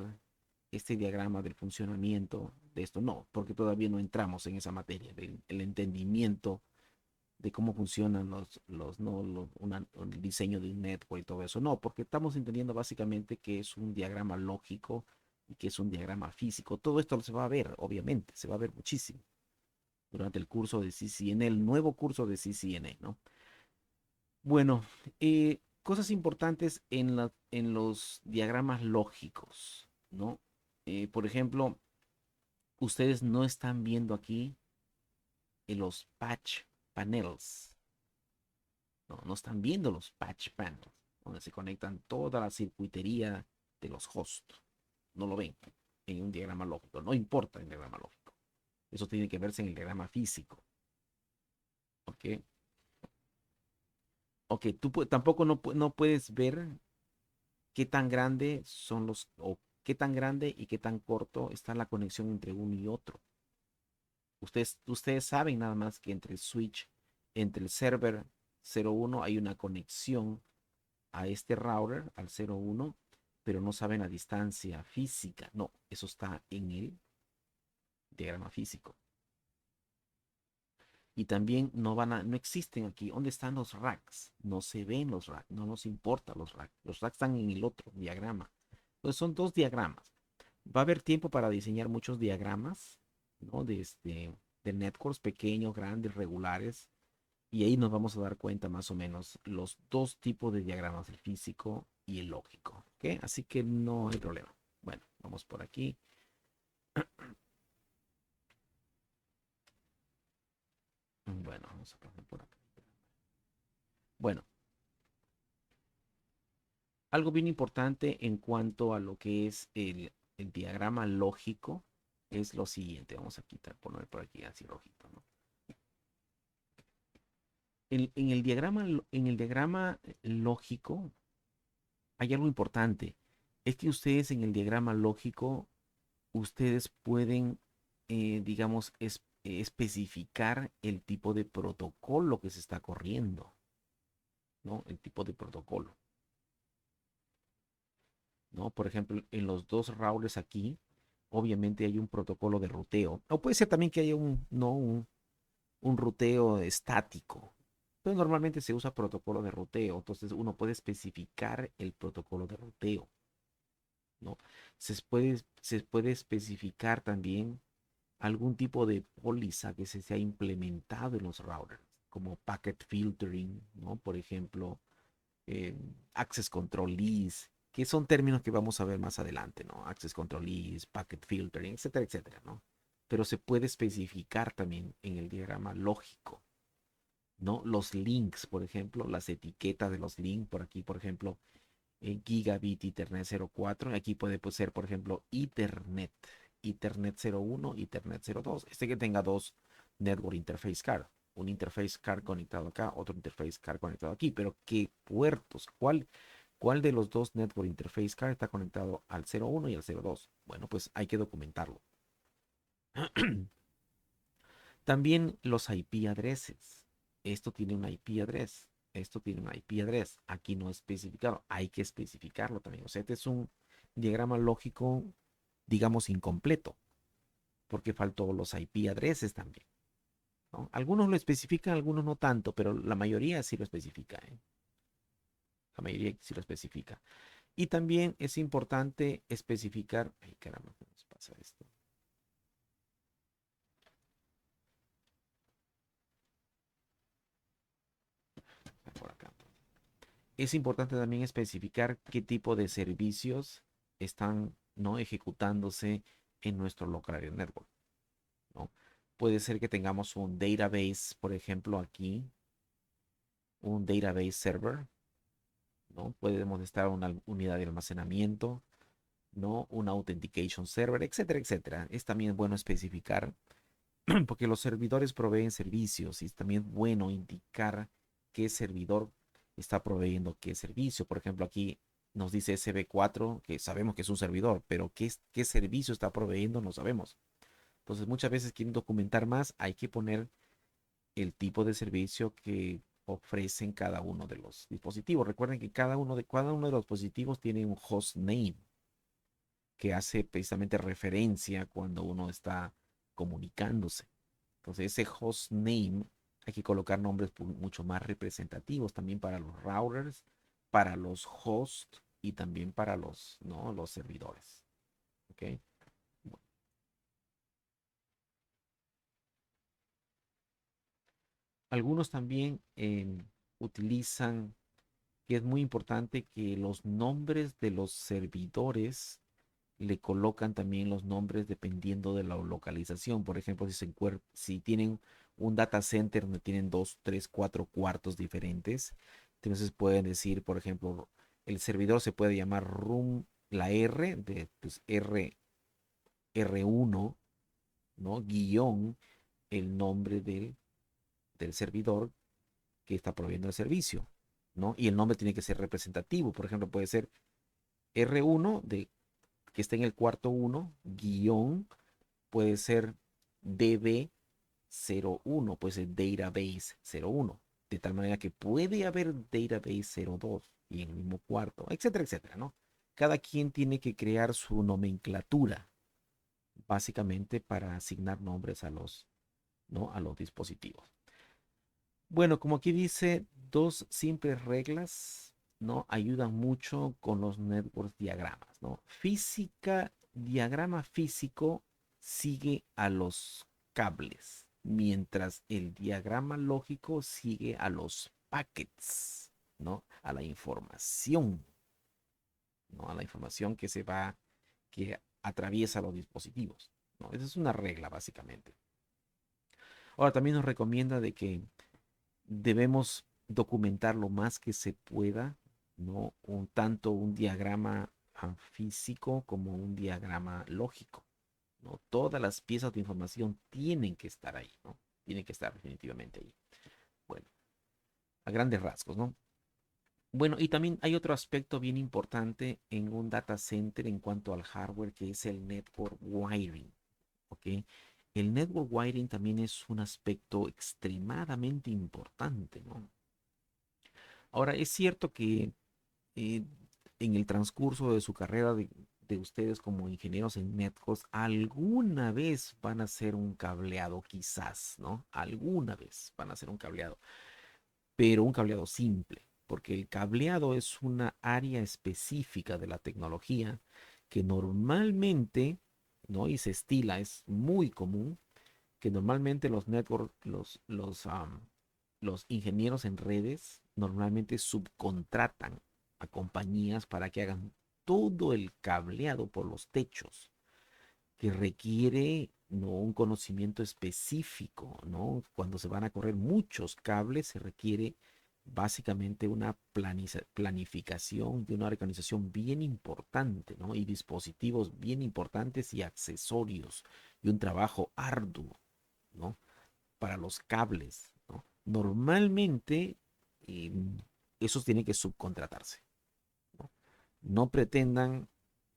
este diagrama del funcionamiento de esto, no, porque todavía no entramos en esa materia, del el entendimiento de cómo funcionan no, el diseño de un network y todo eso. No, porque estamos entendiendo básicamente que es un diagrama lógico y que es un diagrama físico. Todo esto se va a ver, obviamente, se va a ver muchísimo durante el curso de CCNA, el nuevo curso de CCNA, ¿no? Bueno, cosas importantes en los diagramas lógicos, ¿no? Por ejemplo, ustedes no están viendo aquí en los patch panels, ¿no? No están viendo los patch panels, donde se conectan toda la circuitería de los hosts. No lo ven en un diagrama lógico, no importa en el diagrama lógico. Eso tiene que verse en el diagrama físico, ¿ok? Ok, tampoco no puedes ver qué tan grande son o qué tan grande y qué tan corto está la conexión entre uno y otro. Ustedes saben nada más que entre el switch, entre el server 01 hay una conexión a este router, al 01, pero no saben la distancia física. No, eso está en el diagrama físico. Y también no existen aquí. ¿Dónde están los racks? No se ven los racks, no nos importa los racks. Los racks están en el otro diagrama. Entonces son dos diagramas. Va a haber tiempo para diseñar muchos diagramas, ¿no? De networks pequeños, grandes, regulares. Y ahí nos vamos a dar cuenta más o menos los dos tipos de diagramas, el físico y el lógico. ¿Ok? Así que no hay problema. Bueno, vamos por aquí. Bueno, vamos a poner por acá. Bueno, algo bien importante en cuanto a lo que es el diagrama lógico es lo siguiente. Vamos a poner por aquí así rojito, ¿no? En el diagrama lógico hay algo importante. Es que ustedes en el diagrama lógico, ustedes pueden, digamos, especificar el tipo de protocolo que se está corriendo, ¿no? El tipo de protocolo, ¿no? Por ejemplo, en los dos routers aquí, obviamente hay un protocolo de ruteo. O puede ser también que haya no, un ruteo estático. Pero normalmente se usa protocolo de ruteo. Entonces uno puede especificar el protocolo de ruteo, ¿no? Se puede especificar también algún tipo de póliza que se ha implementado en los routers, como packet filtering, ¿no? Por ejemplo, access control list, que son términos que vamos a ver más adelante, ¿no? Access control list, packet filtering, etcétera, etcétera, ¿no? Pero se puede especificar también en el diagrama lógico, ¿no? Los links, por ejemplo, las etiquetas de los links, por aquí, por ejemplo, Gigabit Ethernet 04. Aquí puede pues, ser, por ejemplo, Ethernet. Ethernet 01, Ethernet 02. Este que tenga dos Network Interface Card. Un Interface Card conectado acá, otro Interface Card conectado aquí. Pero ¿qué puertos? ¿Cuál de los dos Network Interface Card está conectado al 01 y al 02? Bueno, pues hay que documentarlo. También los IP addresses. Esto tiene un IP address. Esto tiene un IP address. Aquí no es especificado. Hay que especificarlo también. O sea, este es un diagrama lógico, digamos, incompleto, porque faltó los IP addresses también, ¿no? Algunos lo especifican, algunos no tanto, pero la mayoría sí lo especifica, ¿eh? La mayoría sí lo especifica. Y también es importante especificar. Ay, caramba, ¿cómo nos pasa esto? Por acá. Es importante también especificar qué tipo de servicios están, ¿no? ejecutándose en nuestro local area network, ¿no? Puede ser que tengamos un database, por ejemplo, aquí, un database server, ¿no? Podemos estar una unidad de almacenamiento, ¿no? Un authentication server, etcétera, etcétera. Es también bueno especificar porque los servidores proveen servicios y es también bueno indicar qué servidor está proveyendo qué servicio. Por ejemplo, aquí nos dice SB4, que sabemos que es un servidor, pero qué servicio está proveyendo no sabemos. Entonces, muchas veces quieren documentar más, hay que poner el tipo de servicio que ofrecen cada uno de los dispositivos. Recuerden que cada uno de los dispositivos tiene un host name que hace precisamente referencia cuando uno está comunicándose. Entonces, ese host name hay que colocar nombres mucho más representativos también para los routers, para los hosts y también para ¿no? los servidores. ¿Ok? Bueno, algunos también. utilizan, que es muy importante que los nombres de los servidores le colocan también los nombres dependiendo de la localización. Por ejemplo, si tienen un data center donde tienen dos, tres, cuatro cuartos diferentes, entonces pueden decir, por ejemplo, el servidor se puede llamar room, la R de pues, R1, ¿no? Guión el nombre del servidor que está proveyendo el servicio, ¿no? Y el nombre tiene que ser representativo. Por ejemplo, puede ser R1 que está en el cuarto uno, guión, puede ser DB01, puede ser Database 01, de tal manera que puede haber Database 02 y en el mismo cuarto, etcétera, etcétera, ¿no? Cada quien tiene que crear su nomenclatura, básicamente para asignar nombres a ¿no? A los dispositivos. Bueno, como aquí dice, dos simples reglas, ¿no? Ayudan mucho con los network diagramas, ¿no? Diagrama físico sigue a los cables, mientras el diagrama lógico sigue a los packets, ¿no? A la información, ¿no? A la información que atraviesa los dispositivos, ¿no? Esa es una regla, básicamente. Ahora, también nos recomienda de que debemos documentar lo más que se pueda, ¿no? Tanto un diagrama físico como un diagrama lógico, ¿no? Todas las piezas de información tienen que estar ahí, ¿no? Tienen que estar definitivamente ahí. Bueno, a grandes rasgos, ¿no? Bueno, y también hay otro aspecto bien importante en un data center en cuanto al hardware, que es el network wiring, ¿ok? El network wiring también es un aspecto extremadamente importante, ¿no? Ahora, es cierto que eh, en el transcurso de su carrera de ustedes como ingenieros en networks, alguna vez van a hacer un cableado, quizás, ¿no? Alguna vez van a hacer un cableado, pero un cableado simple, porque el cableado es una área específica de la tecnología que normalmente, ¿no? Y se estila, es muy común que normalmente los network, los ingenieros en redes normalmente subcontratan a compañías para que hagan todo el cableado por los techos, que requiere, ¿no? Un conocimiento específico, ¿no? Cuando se van a correr muchos cables, se requiere básicamente una planificación y una organización bien importante, ¿no? Y dispositivos bien importantes y accesorios y un trabajo arduo, ¿no? Para los cables, ¿no? Normalmente eh, esos tienen que subcontratarse, ¿no? No pretendan,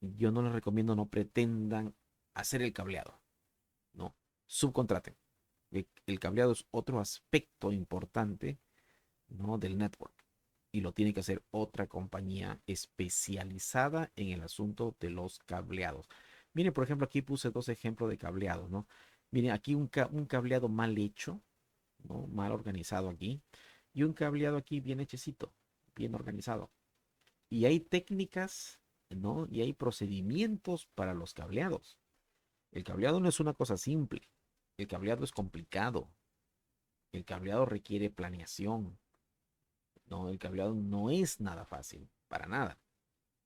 yo no les recomiendo, no pretendan hacer el cableado, ¿no? Subcontraten. El cableado es otro aspecto importante, ¿no? Del network y lo tiene que hacer otra compañía especializada en el asunto de los cableados. Miren, por ejemplo, aquí puse dos ejemplos de cableados, ¿no? Miren, aquí un cableado mal hecho, ¿no? Mal organizado aquí, y un cableado aquí bien hechecito, bien organizado. Y hay técnicas, ¿no? Y hay procedimientos para los cableados. El cableado no es una cosa simple. El cableado es complicado. El cableado requiere planeación. No, el cableado no es nada fácil, para nada.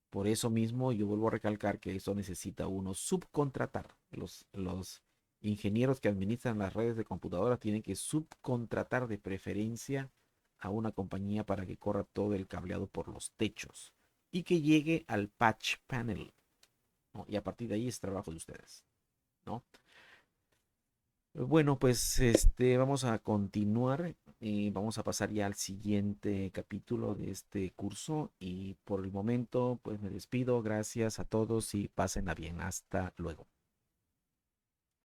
Por eso mismo yo vuelvo a recalcar que eso necesita uno subcontratar. Los ingenieros que administran las redes de computadoras tienen que subcontratar de preferencia a una compañía para que corra todo el cableado por los techos y que llegue al patch panel, ¿no? Y a partir de ahí es trabajo de ustedes, ¿no? Bueno, pues vamos a continuar y vamos a pasar ya al siguiente capítulo de este curso y por el momento pues me despido. Gracias a todos y pásenla bien. Hasta luego.